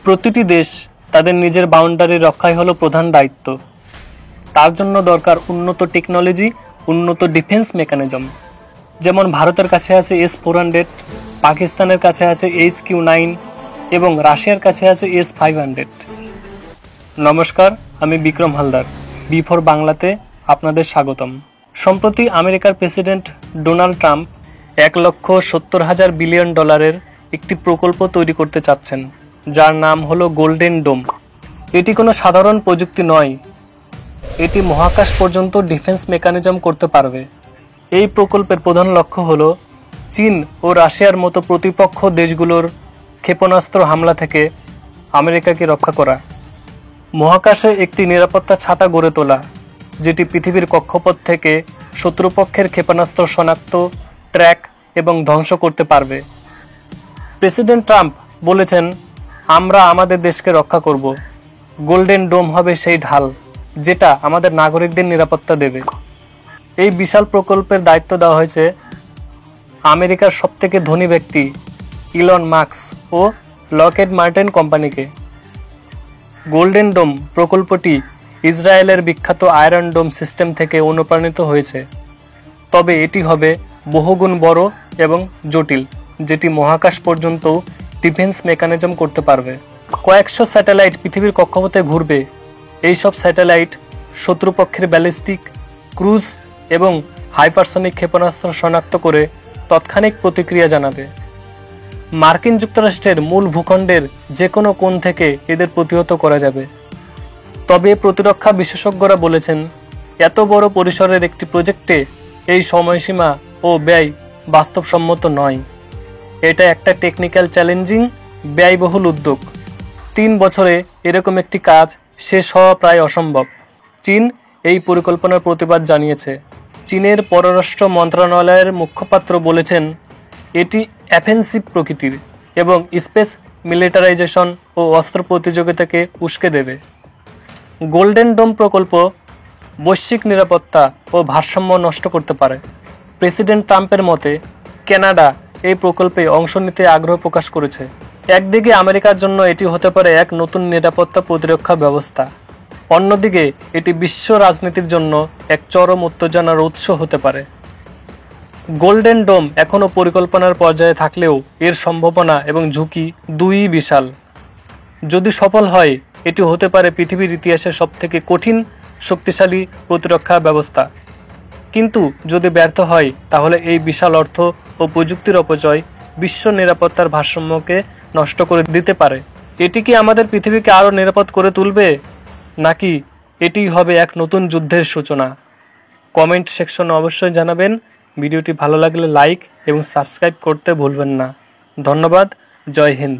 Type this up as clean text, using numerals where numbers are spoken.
প্রতিটি দেশ তাদের নিজের বাউন্ডারি রক্ষাই হলো প্রধান দায়িত্ব। তার জন্য দরকার উন্নত টেকনোলজি, উন্নত ডিফেন্স মেকানিজম। যেমন ভারতের কাছে আছে S-400, পাকিস্তানের কাছে আছে HQ-9 এবং রাশিয়ার কাছে আছে S-500। নমস্কার, আমি বিক্রম হালদার। বি4 বাংলাতে আপনাদের স্বাগতম। সম্প্রতি আমেরিকার প্রেসিডেন্ট ডোনাল্ড ট্রাম্প $1,70,000 বিলিয়ন একটি প্রকল্প তৈরি করতে চাচ্ছেন, যার নাম হলো গোল্ডেন ডোম। এটি কোনো সাধারণ প্রযুক্তি নয়, এটি মহাকাশ পর্যন্ত ডিফেন্স মেকানিজম করতে পারবে। এই প্রকল্পের প্রধান লক্ষ্য হলো চীন ও রাশিয়ার মতো প্রতিপক্ষ দেশগুলোর ক্ষেপণাস্ত্র হামলা থেকে আমেরিকাকে রক্ষা করা। মহাকাশে একটি নিরাপত্তা ছাতা গড়ে তোলা, যেটি পৃথিবীর কক্ষপথ থেকে শত্রুপক্ষের ক্ষেপণাস্ত্র শনাক্ত, ট্র্যাক এবং ধ্বংস করতে পারবে। প্রেসিডেন্ট ট্রাম্প বলেছেন, আমরা আমাদের দেশকে রক্ষা করব। গোল্ডেন ডোম হবে সেই ঢাল যেটা আমাদের নাগরিকদের নিরাপত্তা দেবে। এই বিশাল প্রকল্পের দায়িত্ব দেওয়া হয়েছে আমেরিকার সবথেকে ধনী ব্যক্তি ইলন মাস্ক ও লকহিড মার্টিন কোম্পানিকে। গোল্ডেন ডোম প্রকল্পটি ইসরায়েলের বিখ্যাত আয়রন ডোম সিস্টেম থেকে অনুপ্রাণিত হয়েছে, তবে এটি হবে বহুগুণ বড় এবং জটিল, যেটি মহাকাশ পর্যন্ত ডিফেন্স মেকানিজম করতে পারবে। কয়েকশো স্যাটেলাইট পৃথিবীর কক্ষপথে ঘুরবে। এই সব স্যাটেলাইট শত্রুপক্ষের ব্যালিস্টিক, ক্রুজ এবং হাইপারসনিক ক্ষেপণাস্ত্র শনাক্ত করে তাৎক্ষণিক প্রতিক্রিয়া জানাবে। মার্কিন যুক্তরাষ্ট্রের মূল ভূখণ্ডের যে কোনো কোণ থেকে এদের প্রতিহত করা যাবে। তবে প্রতিরক্ষা বিশেষজ্ঞরা বলেছেন, এত বড় পরিসরের একটি প্রজেক্টে এই সময়সীমা ও ব্যয় বাস্তবসম্মত নয়। এটা একটা টেকনিক্যাল চ্যালেঞ্জিং, ব্যয়বহুল উদ্যোগ। 3 বছরে এরকম একটি কাজ শেষ হওয়া প্রায় অসম্ভব। চীন এই পরিকল্পনার প্রতিবাদ জানিয়েছে। চীনের পররাষ্ট্র মন্ত্রণালয়ের মুখপাত্র বলেছেন, এটি অফেন্সিভ প্রকৃতির এবং স্পেস মিলিটারাইজেশন ও অস্ত্র প্রতিযোগিতাকে উস্কে দেবে। গোল্ডেন ডোম প্রকল্প বৈশ্বিক নিরাপত্তা ও ভারসাম্য নষ্ট করতে পারে। প্রেসিডেন্ট ট্রাম্পের মতে কানাডা এই প্রকল্পে অংশ নিতে আগ্রহ প্রকাশ করেছে। একদিকে আমেরিকার জন্য এটি হতে পারে এক নতুন নিরাপত্তা প্রতিরক্ষা ব্যবস্থা, অন্যদিকে এটি বিশ্ব রাজনীতির জন্য এক চরম উত্তেজনার উৎস হতে পারে। গোল্ডেন ডোম এখনও পরিকল্পনার পর্যায়ে থাকলেও এর সম্ভাবনা এবং ঝুঁকি দুইই বিশাল। যদি সফল হয়, এটি হতে পারে পৃথিবীর ইতিহাসের সবথেকে কঠিন, শক্তিশালী প্রতিরক্ষা ব্যবস্থা। কিন্তু যদি ব্যর্থ হয়, তাহলে এই বিশাল অর্থ ও প্রযুক্তির অপচয় বিশ্ব নিরাপত্তার ভারসাম্যকে নষ্ট করে দিতে পারে। এটি কি আমাদের পৃথিবীকে আরও নিরাপদ করে তুলবে, নাকি এটি হবে এক নতুন যুদ্ধের সূচনা? কমেন্ট সেকশনে অবশ্যই জানাবেন। ভিডিওটি ভালো লাগলে লাইক এবং সাবস্ক্রাইব করতে ভুলবেন না। ধন্যবাদ। জয় হিন্দ।